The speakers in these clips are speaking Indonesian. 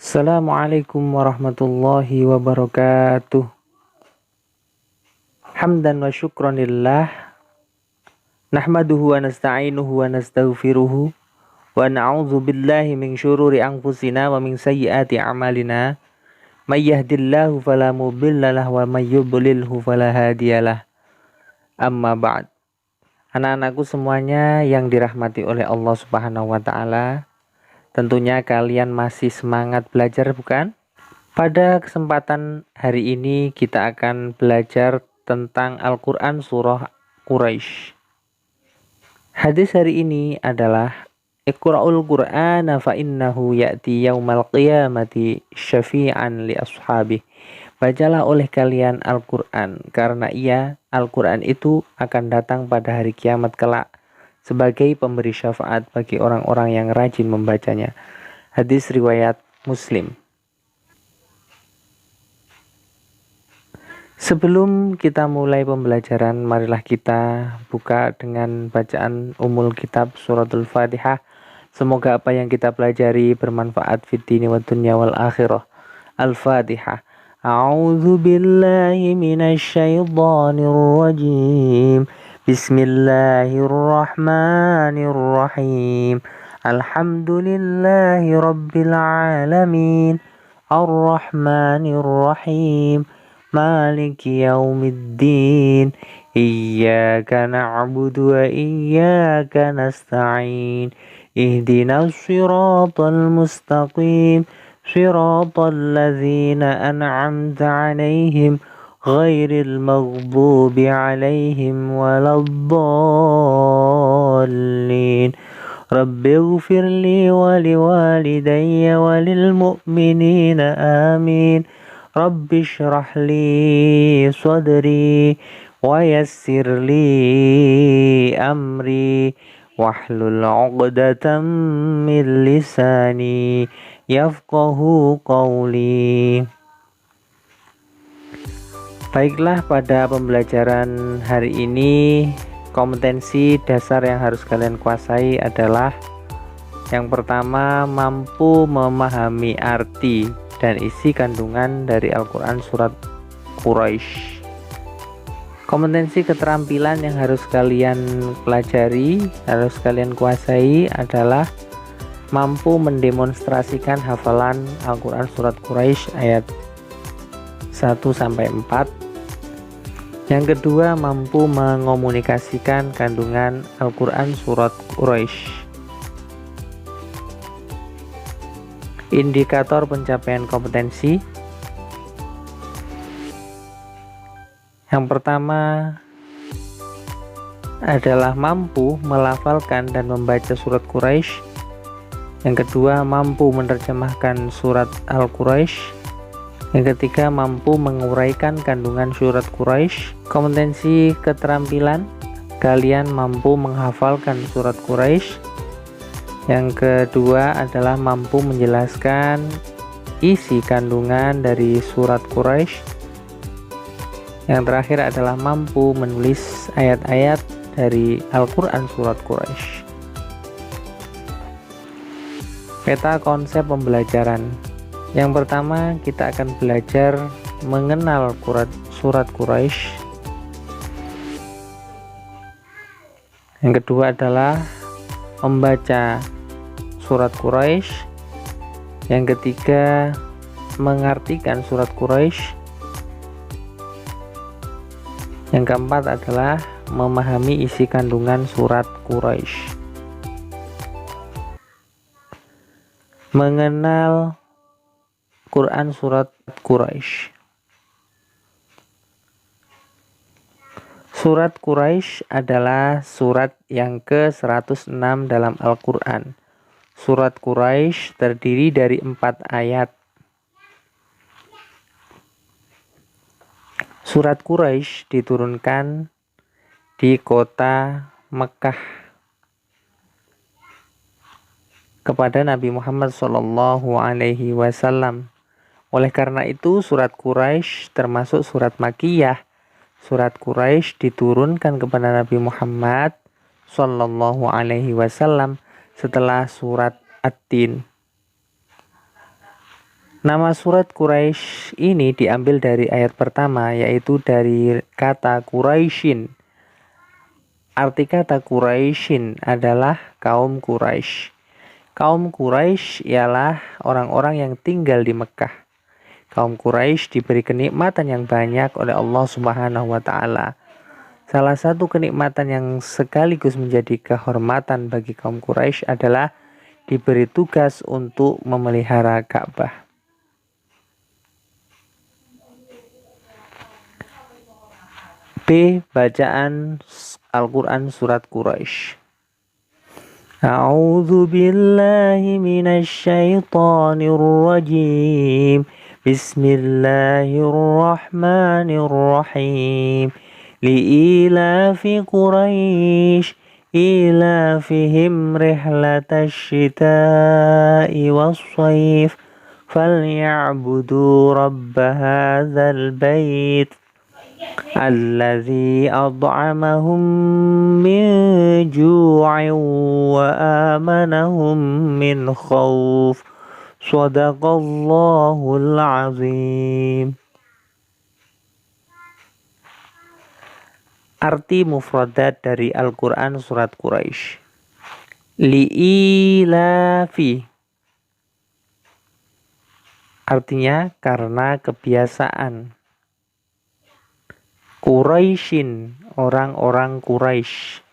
Assalamualaikum warahmatullahi wabarakatuh. Hamdan wa syukran lillah. Nahmaduhu wa nasta'inuhu wa nastaghfiruhu. Wa na'udzu billahi min syururi anfusina wa min sayyiati a'malina. May yahdihillahu fala mudhillalah wa may yudlilhu fala hadiyalah. Amma ba'd. Anak-anakku semuanya yang dirahmati oleh Allah Subhanahu wa taala. Tentunya kalian masih semangat belajar, bukan? Pada kesempatan hari ini kita akan belajar tentang Al-Quran surah Quraisy. Hadis hari ini adalah Iqra'ul Qur'ana fa innahu ya'ti yaumal qiyamati syafi'an li ashabih. Bacalah oleh kalian Al-Quran, karena Al-Quran itu akan datang pada hari kiamat kelak sebagai pemberi syafaat bagi orang-orang yang rajin membacanya. Hadis riwayat Muslim. Sebelum kita mulai pembelajaran, marilah kita buka dengan bacaan umul kitab suratul Fatihah. Semoga apa yang kita pelajari bermanfaat fid dini wad dunya wal akhirah. Al-Fatihah. A'udzu billahi minasy syaithanir rajim. Bismillahirrahmanirrahim. Alhamdulillahi rabbil alamin. Ar-Rahmanir Rahim. Maliki yaumiddin. Iyyaka na'budu wa iyyaka nasta'in. Ihdinas siratal mustaqim. Siratal ladzina an'amta 'alaihim ghairil maghdubi 'alaihim waladdallin. Rabbighfirli wa liwalidayya wa lil mu'minina amin. Rabbi shrah li sadri wa yassir li amri wahlul 'uqdatam min lisani yafqahu qawli. Baiklah, pada pembelajaran hari ini kompetensi dasar yang harus kalian kuasai adalah yang pertama, mampu memahami arti dan isi kandungan dari Al-Quran surat Quraisy. Kompetensi keterampilan yang harus kalian pelajari, harus kalian kuasai adalah mampu mendemonstrasikan hafalan Al-Quran surat Quraisy ayat 1-4. Yang kedua, mampu mengomunikasikan kandungan Al-Quran surat Quraisy. Indikator pencapaian kompetensi. Yang pertama adalah mampu melafalkan dan membaca surat Quraisy. Yang kedua, mampu menerjemahkan surat Al-Quraisy. Yang ketiga, mampu menguraikan kandungan surat Quraisy. Kompetensi keterampilan, kalian mampu menghafalkan surat Quraisy. Yang kedua adalah mampu menjelaskan isi kandungan dari surat Quraisy. Yang terakhir adalah mampu menulis ayat-ayat dari Al-Quran surat Quraisy. Peta konsep pembelajaran. Yang pertama, kita akan belajar mengenal surat Quraisy. Yang kedua adalah membaca surat Quraisy. Yang ketiga, mengartikan surat Quraisy. Yang keempat adalah memahami isi kandungan surat Quraisy. Mengenal Quran surat Quraisy. Surat Quraisy adalah surat yang ke-106 dalam Al-Quran. Surat Quraisy terdiri dari 4 ayat. Surat Quraisy diturunkan di kota Mekah kepada Nabi Muhammad SAW. Oleh karena itu, surat Quraisy termasuk surat Makkiyah. Surat Quraisy diturunkan kepada Nabi Muhammad SAW setelah surat At-Tin. Nama surat Quraisy ini diambil dari ayat pertama, yaitu dari kata Quraisyin. Arti kata Quraisyin adalah kaum Quraisy. Kaum Quraisy ialah orang-orang yang tinggal di Mekah. Kaum Quraisy diberi kenikmatan yang banyak oleh Allah Subhanahu wa taala. Salah satu kenikmatan yang sekaligus menjadi kehormatan bagi kaum Quraisy adalah diberi tugas untuk memelihara Ka'bah. B. Bacaan Al-Quran Surat Quraisy. A'udzu billahi minasy syaithanir rajim. Bismillahirrahmanirrahim. Li'ilafi Quraisy ilafihim rihlatasy syita'i was-shayf falyabudu rabb hadzal bait alladzi at'amahum min ju'in wa amanahum min khauf. Shadaqallahul azim. Arti mufradat dari Al-Quran Surat Quraisy. Li'ilafi, artinya karena kebiasaan. Quraisyin, orang-orang Quraisy.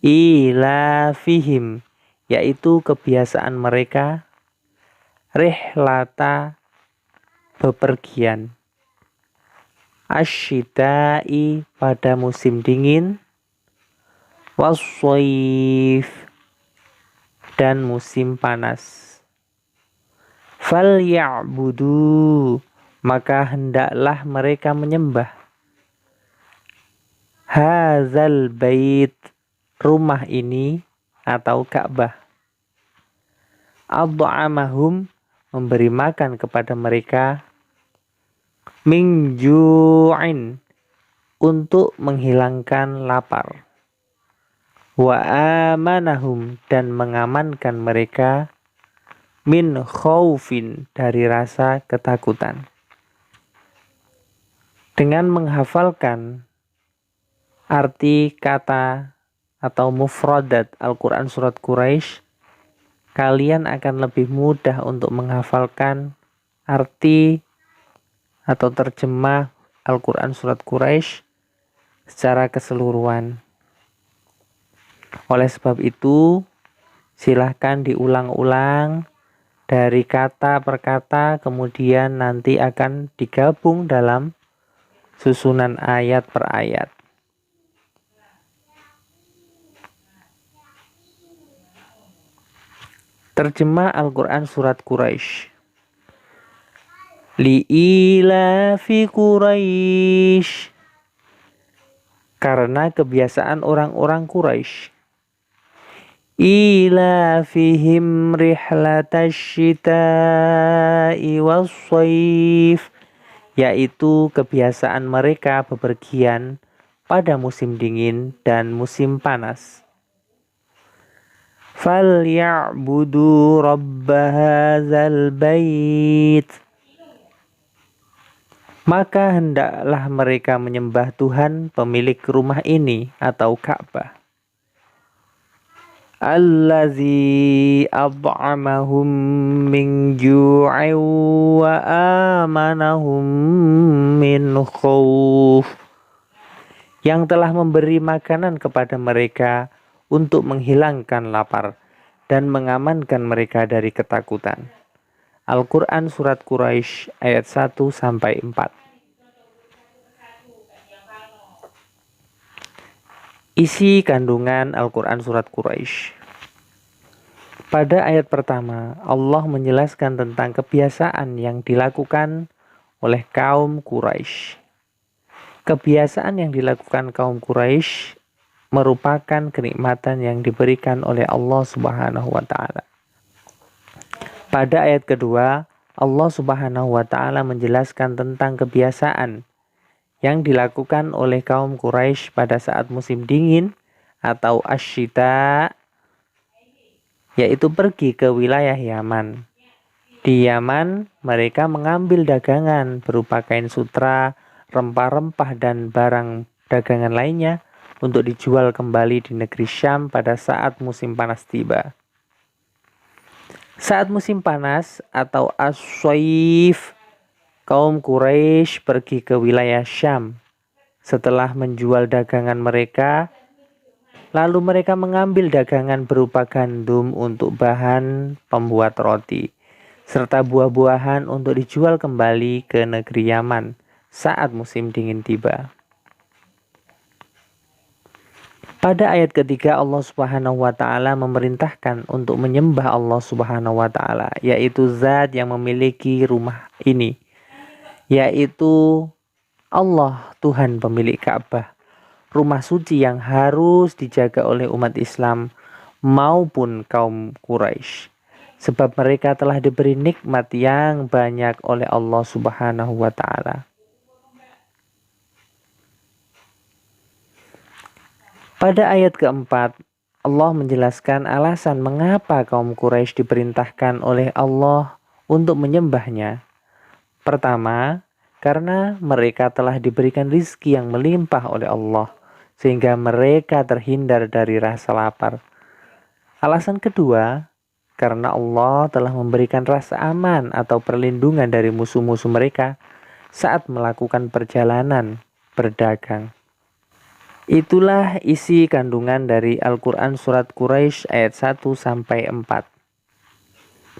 Ilafihim, yaitu kebiasaan mereka. Rihlata, bepergian. Asyidai, pada musim dingin. Wassoif, dan musim panas. Falya'budu, maka hendaklah mereka menyembah. Hazal bait, rumah ini atau Ka'bah. Ad'amahum, memberi makan kepada mereka. Min ju'in, untuk menghilangkan lapar. Wa amanahum, dan mengamankan mereka. Min khaufin, dari rasa ketakutan. Dengan menghafalkan arti kata atau mufradat Al-Quran Surat Quraisy, kalian akan lebih mudah untuk menghafalkan arti atau terjemah Al-Quran Surat Quraisy secara keseluruhan. Oleh sebab itu, silahkan diulang-ulang dari kata per kata, kemudian nanti akan digabung dalam susunan ayat per ayat. Terjemah Al-Quran Surat Quraisy. Li'ilafi Quraisy, karena kebiasaan orang-orang Quraisy. Ilafihim rihlatasy syita'i was-shayf, yaitu kebiasaan mereka bepergian pada musim dingin dan musim panas. Falya'budu rabb hadzal bait, maka hendaklah mereka menyembah Tuhan pemilik rumah ini atau Ka'bah. Allazi at'amahum min ju'in wa amanahum min khauf, yang telah memberi makanan kepada mereka untuk menghilangkan lapar dan mengamankan mereka dari ketakutan. Al-Quran Surat Quraisy ayat 1-4. Isi kandungan Al-Quran Surat Quraisy. Pada ayat pertama, Allah menjelaskan tentang kebiasaan yang dilakukan oleh kaum Quraisy. Kebiasaan yang dilakukan kaum Quraisy merupakan kenikmatan yang diberikan oleh Allah Subhanahu wa taala. Pada ayat kedua, Allah Subhanahu wa taala menjelaskan tentang kebiasaan yang dilakukan oleh kaum Quraisy pada saat musim dingin atau asyita, yaitu pergi ke wilayah Yaman. Di Yaman, mereka mengambil dagangan berupa kain sutra, rempah-rempah, dan barang dagangan lainnya untuk dijual kembali di negeri Syam pada saat musim panas tiba. Saat musim panas atau as-shaif, kaum Quraisy pergi ke wilayah Syam. Setelah menjual dagangan mereka, lalu mereka mengambil dagangan berupa gandum untuk bahan pembuat roti, serta buah-buahan untuk dijual kembali ke negeri Yaman saat musim dingin tiba. Pada ayat ketiga, Allah Subhanahu wa Ta'ala memerintahkan untuk menyembah Allah Subhanahu wa Ta'ala, yaitu Zat yang memiliki rumah ini, yaitu Allah, Tuhan pemilik Ka'bah, rumah suci yang harus dijaga oleh umat Islam maupun kaum Quraisy, sebab mereka telah diberi nikmat yang banyak oleh Allah Subhanahu wa Ta'ala. Pada ayat keempat, Allah menjelaskan alasan mengapa kaum Quraisy diperintahkan oleh Allah untuk menyembahnya. Pertama, karena mereka telah diberikan rizki yang melimpah oleh Allah, sehingga mereka terhindar dari rasa lapar. Alasan kedua, karena Allah telah memberikan rasa aman atau perlindungan dari musuh-musuh mereka saat melakukan perjalanan berdagang. Itulah isi kandungan dari Al-Quran Surat Quraisy ayat 1-4.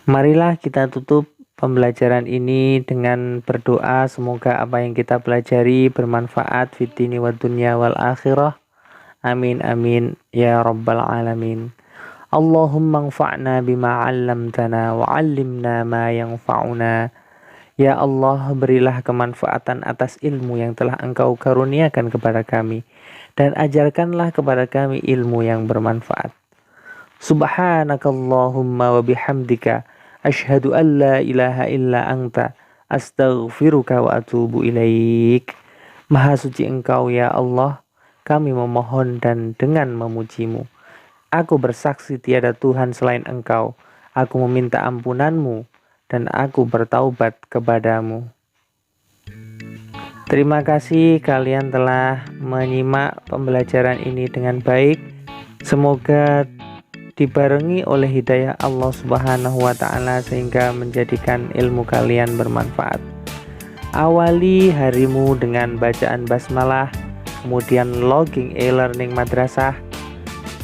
Marilah kita tutup pembelajaran ini dengan berdoa, semoga apa yang kita pelajari bermanfaat fid dini wad dunya wal akhirah. Amin amin ya rabbal alamin. Allahumma anfa'na bima 'allamtana wa 'allimna ma yanfa'una. Ya Allah, berilah kemanfaatan atas ilmu yang telah Engkau karuniakan kepada kami, dan ajarkanlah kepada kami ilmu yang bermanfaat. Subhanakallahumma wa bihamdika asyhadu an la ilaha illa anta astaghfiruka wa atubu ilaik. Maha suci Engkau ya Allah, kami memohon dan dengan memujimu. Aku bersaksi tiada Tuhan selain Engkau. Aku meminta ampunanmu dan aku bertaubat kepadamu. Terima kasih kalian telah menyimak pembelajaran ini dengan baik. Semoga dibarengi oleh hidayah Allah Subhanahu wa Ta'ala sehingga menjadikan ilmu kalian bermanfaat. Awali harimu dengan bacaan basmalah, kemudian logging e-learning madrasah,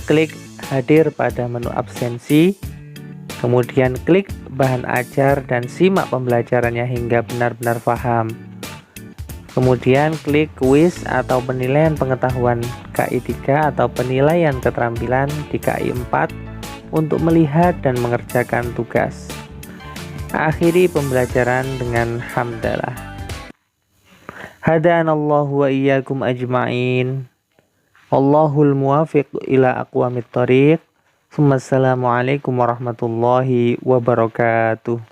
klik hadir pada menu absensi, kemudian klik bahan ajar dan simak pembelajarannya hingga benar-benar paham. Kemudian klik kuis atau penilaian pengetahuan KI 3 atau penilaian keterampilan di KI 4 untuk melihat dan mengerjakan tugas. Akhiri pembelajaran dengan hamdalah. Hadanallahu wa iyyakum ajma'in. Wallahul muwafiq ila aqwamit thoriq. Assalamualaikum warahmatullahi wabarakatuh.